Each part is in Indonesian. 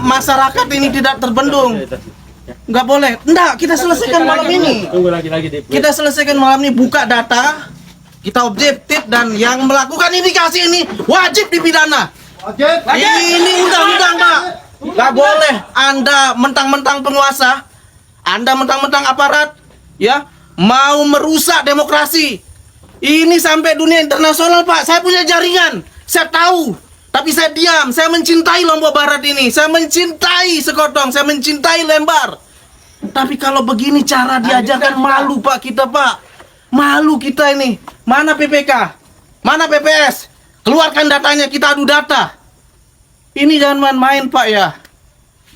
masyarakat ini tidak terbendung. Nggak boleh. Nggak, kita selesaikan malam ini. Kita selesaikan malam ini, buka data, kita objektif, dan yang melakukan indikasi ini wajib dipidana. Ini undang-undang, Pak. Nggak boleh Anda mentang-mentang penguasa, Anda mentang-mentang aparat, ya, mau merusak demokrasi. Ini sampai dunia internasional, Pak. Saya punya jaringan, saya tahu. Tapi saya diam, saya mencintai Lombok Barat ini. Saya mencintai Sekotong, saya mencintai Lembar. Tapi kalau begini cara diajarkan, malu Pak kita, Pak. Malu kita ini. Mana PPK? Mana PPS? Keluarkan datanya, kita adu data. Ini jangan main-main, Pak, ya.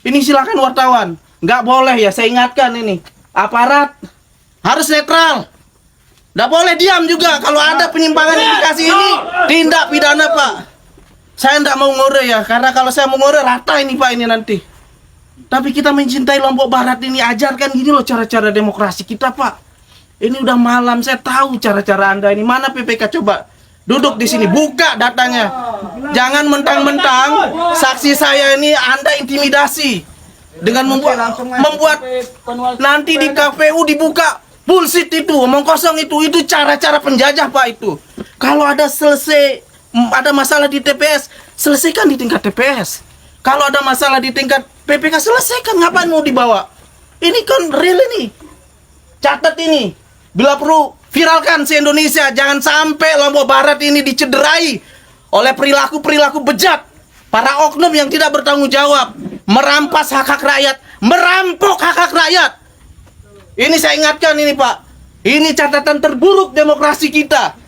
Ini silakan wartawan. Nggak boleh ya, saya ingatkan ini. Aparat harus netral. Nggak boleh diam juga. Kalau ada penyimpangan indikasi ini, tindak pidana, Pak. Saya nggak mau ngore ya, karena kalau saya mau ngore rata ini, Pak, ini nanti. Tapi kita mencintai Lombok Barat ini, ajarkan gini loh cara-cara demokrasi kita, Pak. Ini udah malam, saya tahu cara-cara Anda ini. Mana PPK, coba duduk di sini, buka datanya. Jangan mentang-mentang saksi saya ini Anda intimidasi dengan membuat nanti di KPU dibuka bullshit itu, omong kosong itu cara-cara penjajah, Pak, itu. Kalau ada ada masalah di TPS, selesaikan di tingkat TPS. Kalau ada masalah di tingkat PPK, selesaikan. Ngapain mau dibawa? Ini kan real ini. Catat ini. Bila perlu, viralkan se-Indonesia. Jangan sampai Lombok Barat ini dicederai oleh perilaku-perilaku bejat. Para oknum yang tidak bertanggung jawab. Merampas hak-hak rakyat. Merampok hak-hak rakyat. Ini saya ingatkan ini, Pak. Ini catatan terburuk demokrasi kita.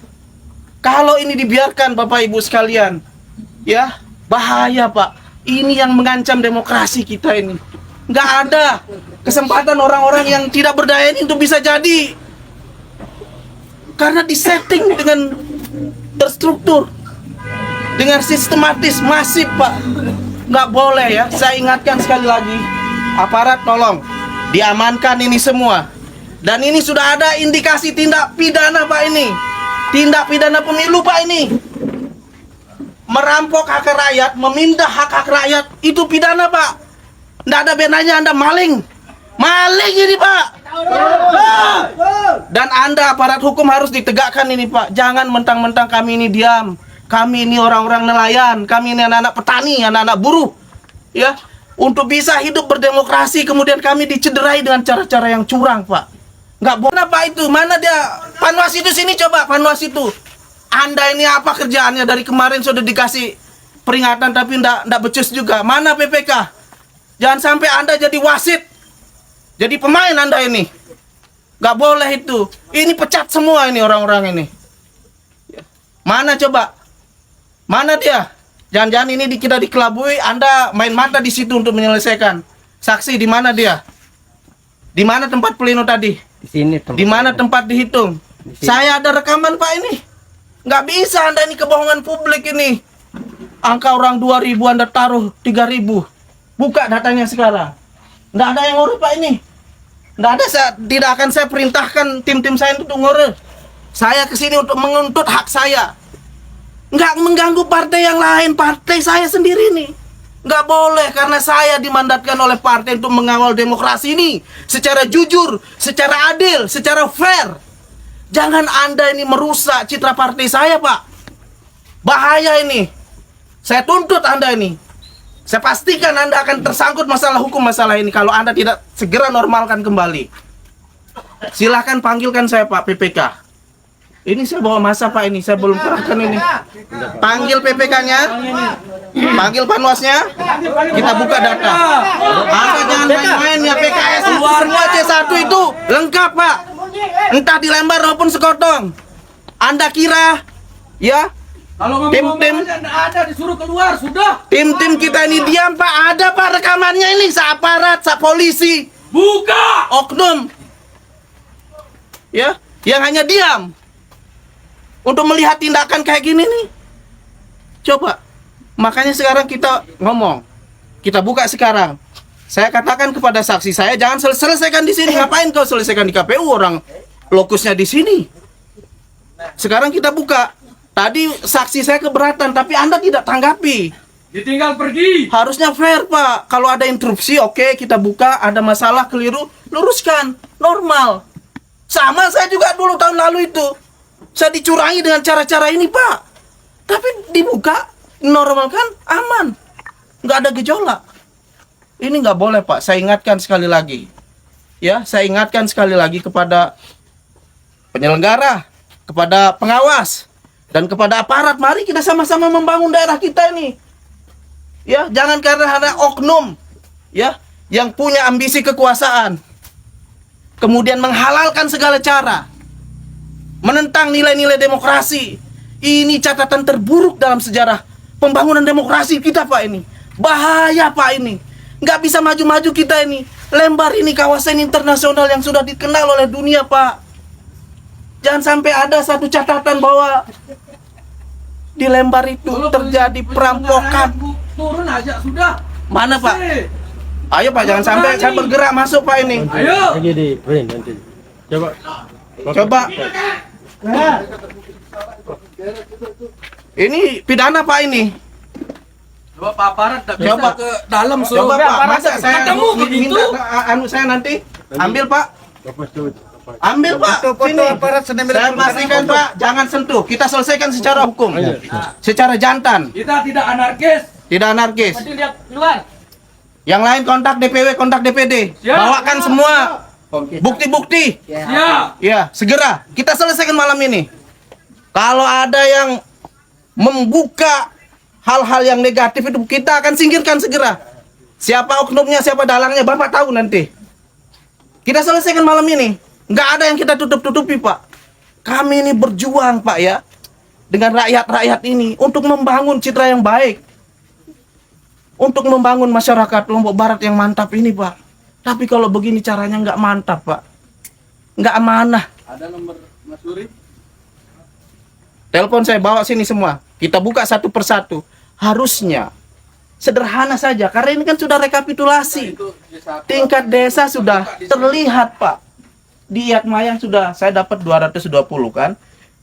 Kalau ini dibiarkan, Bapak Ibu sekalian, ya, bahaya, Pak. Ini yang mengancam demokrasi kita ini. Nggak ada kesempatan orang-orang yang tidak berdaya ini untuk bisa jadi. Karena disetting dengan terstruktur, dengan sistematis, masif, Pak. Nggak boleh ya. Saya ingatkan sekali lagi, aparat tolong diamankan ini semua. Dan ini sudah ada indikasi tindak pidana, Pak, ini. Tindak pidana pemilu, Pak, ini. Merampok hak rakyat, memindah hak-hak rakyat, itu pidana, Pak. Nggak ada bedanya Anda maling. Maling ini, Pak. Dan Anda aparat hukum harus ditegakkan ini, Pak. Jangan mentang-mentang kami ini diam. Kami ini orang-orang nelayan, kami ini anak-anak petani, anak-anak buruh. Ya, untuk bisa hidup berdemokrasi, kemudian kami dicederai dengan cara-cara yang curang, Pak. Nggak boleh, Pak, itu. Mana dia? Panwas itu sini, coba. Panwas itu. Anda ini apa kerjaannya? Dari kemarin sudah dikasih peringatan, tapi nggak becus juga. Mana PPK? Jangan sampai Anda jadi wasit. Jadi pemain Anda ini. Nggak boleh itu. Ini pecat semua ini orang-orang ini. Mana coba? Mana dia? Jangan-jangan ini kita dikelabui, Anda main mata di situ untuk menyelesaikan. Saksi, di mana dia? Di mana tempat pleno tadi? Di sini. Di mana tempat dihitung? Saya ada rekaman, Pak, ini. Nggak bisa Anda ini kebohongan publik ini. Angka orang 2.000 Anda taruh 3.000. Buka datanya sekarang. Nggak ada yang ngurus, Pak, ini. Nggak ada, tidak akan saya perintahkan tim-tim saya untuk ngurus. Saya kesini untuk menuntut hak saya. Nggak mengganggu partai yang lain, partai saya sendiri nih. Nggak boleh, karena saya dimandatkan oleh partai untuk mengawal demokrasi ini secara jujur, secara adil, secara fair. Jangan Anda ini merusak citra partai saya, Pak. Bahaya ini. Saya tuntut Anda ini. Saya pastikan Anda akan tersangkut masalah hukum masalah ini kalau Anda tidak segera normalkan kembali. Silahkan panggilkan saya, Pak, PPK. Ini saya bawa masa, Pak, ini. Saya belum kerahkan ini. Panggil PPK-nya. Panggil panwasnya. Kita buka data. Anda jangan main-main ya, PKS. Semua C1 itu lengkap, Pak. Entah di Lembar maupun Sekotong. Anda kira, ya, tim-tim ada disuruh keluar, sudah. Tim-tim kita ini diam, Pak. Ada, Pak, rekamannya ini. Aparat, polisi. Buka! Oknum. Ya, yang hanya diam. Untuk melihat tindakan kayak gini nih. Coba. Makanya sekarang kita ngomong. Kita buka sekarang. Saya katakan kepada saksi saya, jangan selesaikan di sini. Ngapain kau selesaikan di KPU? Orang lokusnya di sini. Sekarang kita buka. Tadi saksi saya keberatan, tapi Anda tidak tanggapi. Ditinggal pergi. Harusnya fair, Pak. Kalau ada interupsi, oke, kita buka. Ada masalah keliru, luruskan. Normal. Sama saya juga dulu tahun lalu itu. Saya dicurangi dengan cara-cara ini, Pak. Tapi dibuka, normal kan, aman. Nggak ada gejolak. Ini nggak boleh, Pak. Saya ingatkan sekali lagi. Ya, saya ingatkan sekali lagi kepada penyelenggara, kepada pengawas, dan kepada aparat. Mari kita sama-sama membangun daerah kita ini. Ya, jangan karena ada oknum ya yang punya ambisi kekuasaan kemudian menghalalkan segala cara, menentang nilai-nilai demokrasi. Ini catatan terburuk dalam sejarah pembangunan demokrasi kita, Pak. Ini bahaya, Pak. Ini nggak bisa maju-maju kita ini. Lembar ini kawasan internasional yang sudah dikenal oleh dunia, Pak. Jangan sampai ada satu catatan bahwa di Lembar itu terjadi perampokan. Turun aja sudah. Mana, Pak? Ayo, Pak, jangan sampai saya bergerak masuk, Pak, ini. Ayo. Lagi di print nanti. Coba. Ini pidana, Pak, ini. Coba Pak aparat tak bisa Coba. ke dalam suruh. Coba, Pak, masa saya ketemu begitu. minta saya nanti ambil, Pak. Ambil, Pak. Sini. Saya pastikan, Pak, jangan sentuh. Kita selesaikan secara hukum. Secara jantan, Kita tidak anarkis. tidak anarkis. Nanti lihat luar. Yang lain kontak DPW, kontak DPD. Siap. Bawakan semua bukti-bukti. Ya. Ya, segera kita selesaikan malam ini. Kalau ada yang membuka hal-hal yang negatif itu, kita akan singkirkan segera. Siapa oknumnya, siapa dalangnya, Bapak tahu nanti. Kita selesaikan malam ini. Nggak ada yang kita tutup-tutupi, Pak. Kami ini berjuang, Pak, ya, dengan rakyat-rakyat ini untuk membangun citra yang baik, untuk membangun masyarakat Lombok Barat yang mantap ini, Pak. Tapi kalau begini caranya nggak mantap, Pak. Nggak amanah. Ada nomor Mas Suri? Telepon saya bawa sini semua. Kita buka satu persatu. Harusnya sederhana saja, karena ini kan sudah rekapitulasi. Tingkat desa sudah terlihat, Pak. Di Iatmayang sudah saya dapat 220 kan.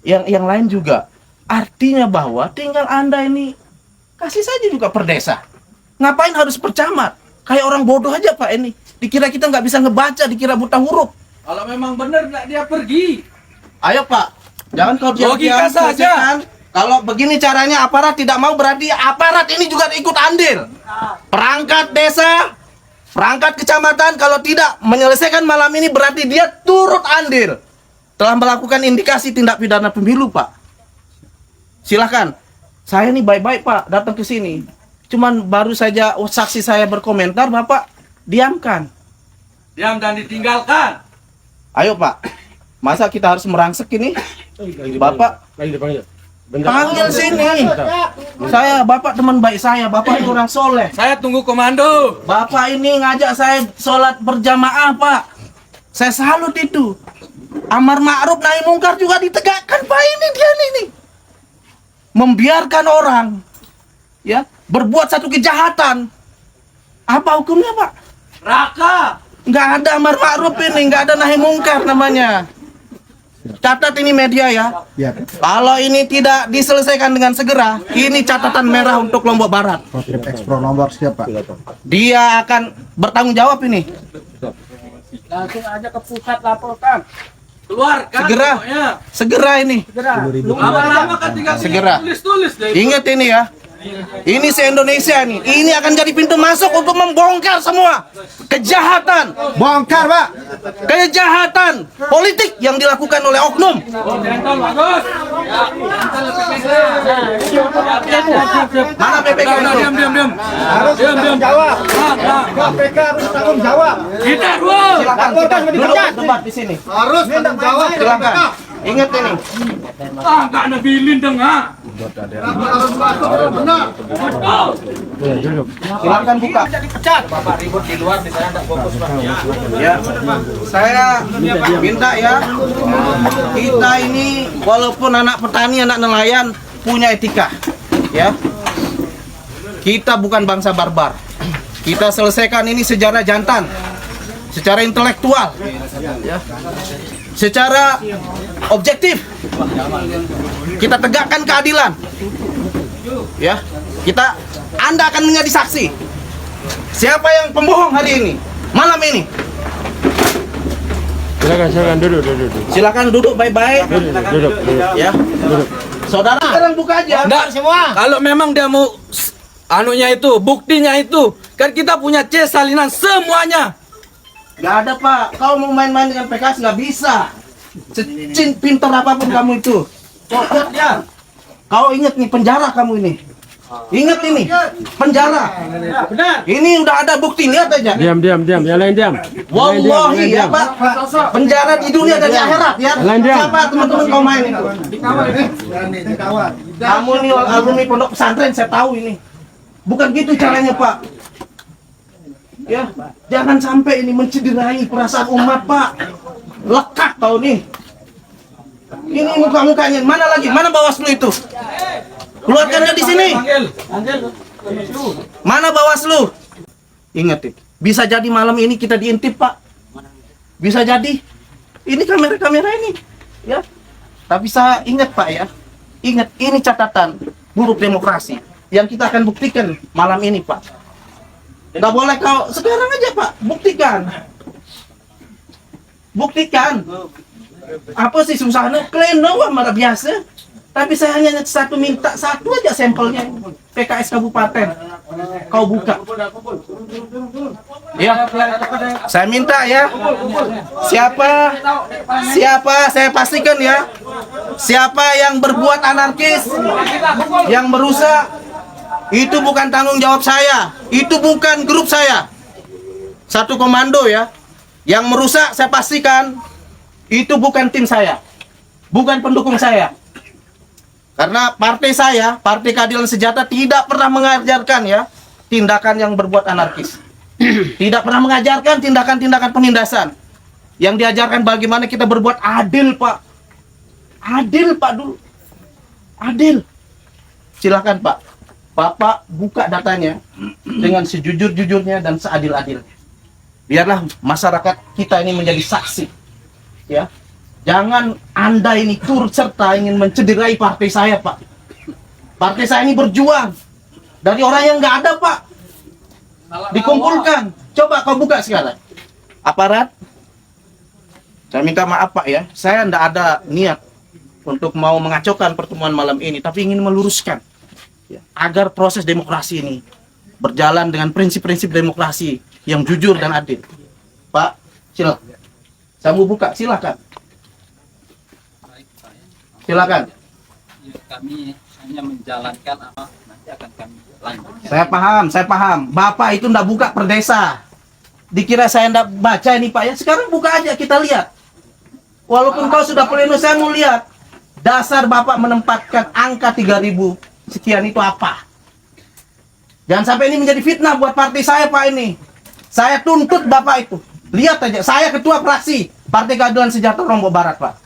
Yang lain juga. Artinya bahwa tinggal Anda ini kasih saja juga per desa. Ngapain harus per camat? Kayak orang bodoh aja, Pak, ini. Dikira kita nggak bisa ngebaca, dikira buta huruf. Kalau memang benar nggak dia pergi. Ayo, Pak. Jangan kau Logika diam-diam saja. selesaikan. Kalau begini caranya aparat tidak mau, berarti aparat ini juga ikut andil. Perangkat desa, perangkat kecamatan, kalau tidak menyelesaikan malam ini berarti dia turut andil. Telah melakukan indikasi tindak pidana pemilu, Pak. Silahkan. Saya ini baik-baik, Pak, datang ke sini. Cuman baru saja saksi saya berkomentar, Bapak diamkan. Diam dan ditinggalkan. Ayo, Pak. Masa kita harus merangsek ini? Bapak Lagi dipanggil. panggil sini. Saya, Bapak teman baik saya. Bapak ini orang soleh. Saya tunggu komando. Bapak ini ngajak saya sholat berjamaah, Pak. Saya salut itu. Amar ma'ruf nahi mungkar juga ditegakkan, Pak. Ini dia nih. Membiarkan orang ya berbuat satu kejahatan. Apa hukumnya, Pak? Raka. Nggak ada amar ma'ruf ini, nggak ada nahi mungkar namanya. Catat ini media ya. Kalau ini tidak diselesaikan dengan segera, ini catatan merah untuk Lombok Barat. Ekspro nomor siapa? Dia akan bertanggung jawab ini. Langsung aja ke pusat laporkan. Keluarkan Segera. pokoknya. Segera ini. Lama-lama kan tinggal Segera. tulis-tulis deh. Ingat ini ya. Ini se-Indonesia nih. Ini akan jadi pintu masuk untuk membongkar semua kejahatan. Bongkar, Pak. Kejahatan politik yang dilakukan oleh oknum. Oh, jentol bagus. Mana PPK itu? Diam. Harus tanggung jawab. KPK harus tanggung jawab. Kita dua. Silakan kita duduk debat di sini. Harus tanggung jawab. Silakan. Ingat ini. Nggak ada bilin dong, ha. Harus masuk. Benar. Silakan buka. Bapak ribut di luar, di sana nggak fokus, Pak. Ya. Saya minta ya. Kita ini walaupun anak petani, anak nelayan punya etika. Ya. Kita bukan bangsa barbar. Kita selesaikan ini secara jantan, secara intelektual, ya. Secara objektif. Kita tegakkan keadilan. Ya. Kita Anda akan menjadi saksi. Siapa yang pembohong hari ini? Malam ini. Silakan duduk. Silakan duduk baik-baik. Duduk. Ya. Saudara, sekarang buka aja. Enggak semua. Kalau memang dia mau anunya itu, buktinya itu, kan kita punya C salinan semuanya. Gak ada Pak. Kau mau main-main dengan PKS nggak bisa. Pintar apapun kamu itu. Ya. Kau ingat nih penjara kamu ini. Ingat ini penjara. Ini udah ada bukti, lihat aja. Diam. Yang lain diam. Wallahi ya Pak. Penjara di dunia dan di akhirat ya. Lain diam. Siapa teman-teman kau main itu? Kamu ini alumni pondok pesantren, saya tahu ini. Bukan gitu caranya Pak. Ya, jangan sampai ini mencederai perasaan umat Pak. Lekat kau nih. Ini muka-mukanya, mana lagi? Mana Bawaslu itu? Keluarkannya di sini. Mana Bawaslu? Ingat itu. Bisa jadi malam ini kita diintip Pak. Bisa jadi. Ini kamera-kamera ini. Ya. Tapi saya ingat Pak ya. Ingat ini catatan buruk demokrasi yang kita akan buktikan malam ini Pak. Nggak boleh kau sekarang aja Pak. Buktikan. Apa sih susahnya? Kalian doang marah biasa. Tapi saya hanya minta satu aja sampelnya. PKS Kabupaten. Kau buka. Ya. Saya minta ya. Siapa saya pastikan ya. Siapa yang berbuat anarkis, yang merusak, itu bukan tanggung jawab saya. Itu bukan grup saya. Satu komando ya. Yang merusak saya pastikan itu bukan tim saya. Bukan pendukung saya. Karena partai saya, Partai Keadilan Sejahtera tidak pernah mengajarkan ya tindakan yang berbuat anarkis. Tidak pernah mengajarkan tindakan-tindakan penindasan. Yang diajarkan bagaimana kita berbuat adil, Pak. Adil, Pak dulu. Adil. Silakan, Pak. Bapak buka datanya dengan sejujur-jujurnya dan seadil-adilnya. Biarlah masyarakat kita ini menjadi saksi. Ya. Jangan Anda ini turut serta ingin mencederai partai saya, Pak. Partai saya ini berjuang dari orang yang nggak ada, Pak. Dikumpulkan. Coba kau buka sekarang. Aparat. Saya minta maaf, Pak ya. Saya nggak ada niat untuk mau mengacaukan pertemuan malam ini, tapi ingin meluruskan ya, agar proses demokrasi ini berjalan dengan prinsip-prinsip demokrasi yang jujur dan adil. Pak, silakan. Saya mau buka, silakan. Silakan. Kami hanya menjalankan apa nanti akan kami lanjutkan. Saya paham. Bapak itu ndak buka per desa. Dikira saya ndak baca ini Pak ya. Sekarang buka aja kita lihat. Walaupun kau sudah pleno, saya mau lihat dasar Bapak menempatkan angka 3.000 sekian itu apa. Jangan sampai ini menjadi fitnah buat partai saya Pak ini. Saya tuntut Bapak itu. Lihat aja, saya ketua fraksi Partai Keadilan Sejahtera Lombok Barat Pak.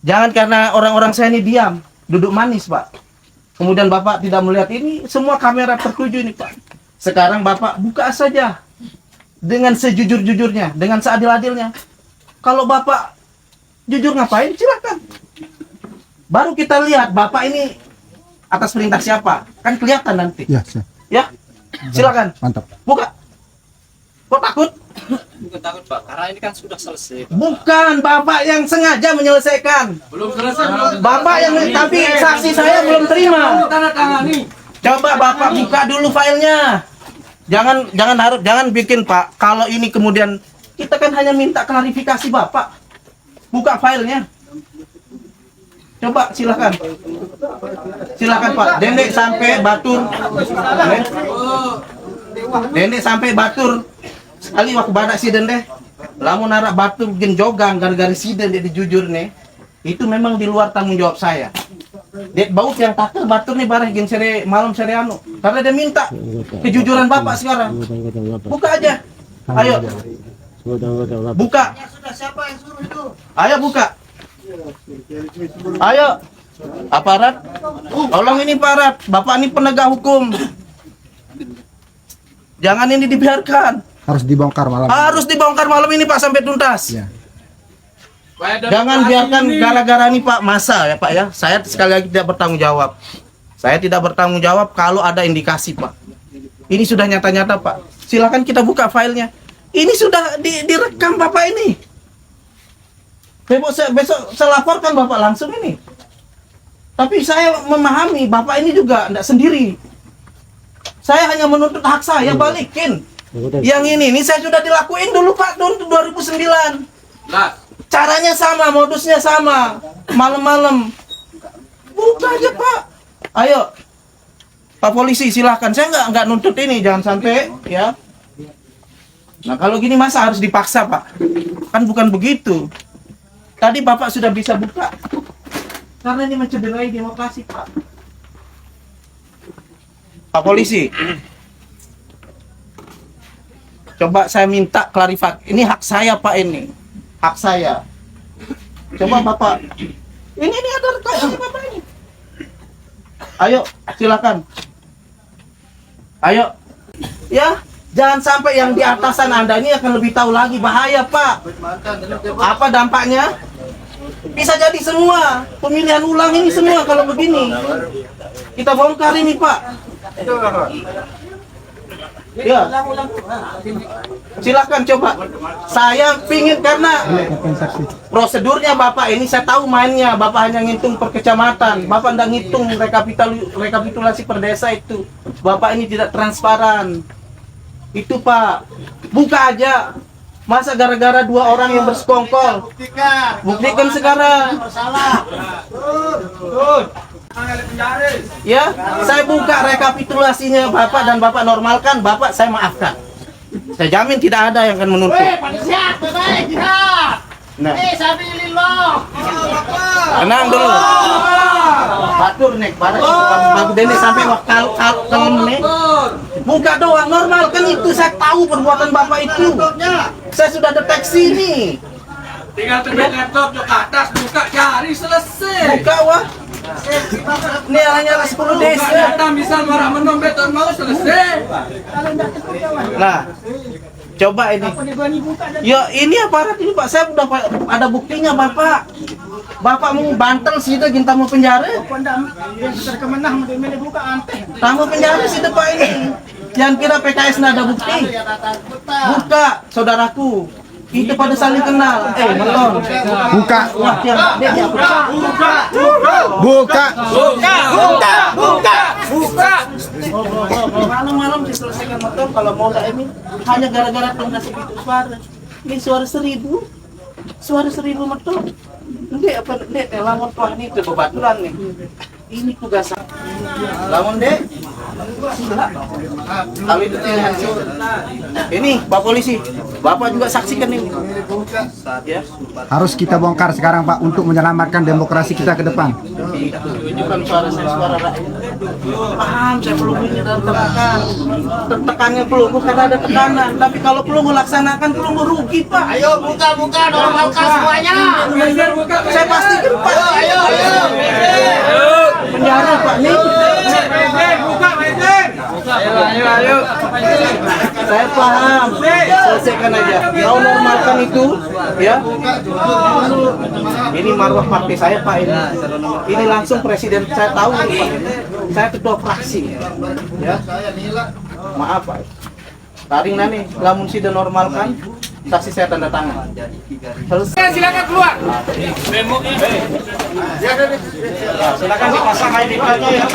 Jangan karena orang-orang saya ini diam, duduk manis Pak. Kemudian Bapak tidak melihat ini, semua kamera tertuju ini Pak. Sekarang Bapak buka saja dengan sejujur-jujurnya, dengan seadil-adilnya. Kalau Bapak jujur ngapain, silakan. Baru kita lihat Bapak ini atas perintah siapa, kan kelihatan nanti. Ya, siap. Ya, silakan. Mantap. Buka. Kok takut? Bukan takut Pak, karena ini kan sudah selesai. Bukan, Bapak yang sengaja menyelesaikan. Belum selesai. Bapak yang, tapi saksi saya belum terima. Tanda tangani. Coba Bapak buka dulu filenya. Jangan bikin Pak. Kalau ini kemudian kita kan hanya minta klarifikasi Bapak. Buka filenya. Coba silakan. Silakan Pak. Dendek sampai Batur. Dendek sampai Batur. Sekali waktu badak siden deh. Lamun narak Batur bikin jogang gara-gara siden dia jujur nih. Itu memang di luar tanggung jawab saya. Dek baut yang takut Batur nih bareng gen sere malam sere anu. Karena dia minta kejujuran Bapak sekarang. Buka aja. Ayo. Buka. Ayo buka. Ayo. Aparat. Tolong ini aparat. Bapak ini penegak hukum. Jangan ini dibiarkan. Harus dibongkar malam. Harus dibongkar malam ini Pak sampai tuntas. Ya. Jangan biarkan gara-gara ini Pak masa ya Pak ya. Saya sekali lagi tidak bertanggung jawab. Saya tidak bertanggung jawab kalau ada indikasi, Pak. Ini sudah nyata-nyata, Pak. Silakan kita buka filenya. Ini sudah direkam Bapak ini. Besok saya laporkan Bapak langsung ini. Tapi saya memahami Bapak ini juga tidak sendiri. Saya hanya menuntut hak saya, balikin. Yang ini saya sudah dilakuin dulu Pak, tahun 2009. Lah, Caranya sama, modusnya sama. Malam-malam. Buka aja Pak. Ayo. Pak polisi silahkan. Saya nggak nuntut ini, jangan sampai ya. Nah kalau gini masa harus dipaksa Pak? Kan bukan begitu. Tadi Bapak sudah bisa buka. Karena ini mencederai demokrasi Pak. Pak polisi. Coba saya minta klarifikasi. Ini hak saya Pak ini. Hak saya. Coba Bapak. Ini ada rekaman Bapak ini. Ayo, silakan. Ayo. Ya, jangan sampai yang di atasan Anda ini akan lebih tahu lagi, bahaya Pak. Apa dampaknya? Bisa jadi semua pemilihan ulang ini semua kalau begini. Kita bongkar ini Pak. Ya, silakan coba. Saya pingin karena prosedurnya Bapak ini saya tahu mainnya. Bapak hanya ngitung per kecamatan. Bapak tidak ngitung rekapitulasi per desa itu. Bapak ini tidak transparan. Itu Pak. Buka aja. Masa gara-gara 2 orang yang bersekongkol? Buktikan sekarang. Ya, saya buka rekapitulasinya Bapak dan Bapak normalkan, Bapak saya maafkan. Saya jamin tidak ada yang akan menuntut. Nah. Tenang dulu. Batur nek, baru dene sampai waktu kalau nek. Buka doang normal kan itu saya tahu perbuatan Bapak itu. Saya sudah deteksi ini. tinggal terbit laptop ke atas, buka jari, selesai. Buka wah. Ini hanya 10 desa. Data misal marah menung beton mau selesai. Nah, coba ini. Ya ini aparat ini Pak, saya udah ada buktinya Bapak. Bapak mau bantel sih itu ginta mau penjara. Tamu penjara sih Pak ini. Jangan kira PKS nggak ada bukti. Buka, saudaraku. Itu pada saling kenal. Melon. Buka. Wah, dia buka. Malam-malam diselesaikan motor kalau mau ini hanya gara-gara kasih gitu suara. Ini suara 1000. Suara 1000 motor. Ndek apa ndek lamun wah ini kebetulan nih. Ini tugas lamun dek. Kalau itu ini Pak polisi, Bapak juga saksikan ini. Ya. Harus kita bongkar sekarang Pak untuk menyelamatkan demokrasi kita ke depan. Tunjukkan suara saya, suara rakyat. Paham, saya pelulunya dalam tekan. Tekannya peluru karena ada tekanan. Tapi kalau peluru laksanakan peluru rugi Pak. Ayo buka normalkan semuanya. Saya pastikan Pak. Ayo. Penjara Pak nih. Ayo. Saya paham. Selesaikan aja. Mau normalkan itu, ya. Ini marwah partai saya Pak ini. Ini langsung presiden saya tahu ini Pak. Saya ketua fraksi. Ya. Maaf Pak. Taring nani, lamun sudah normalkan, saksi saya tanda tangan. Selesai. Silakan keluar. Silakan dipasang ID-nya ya.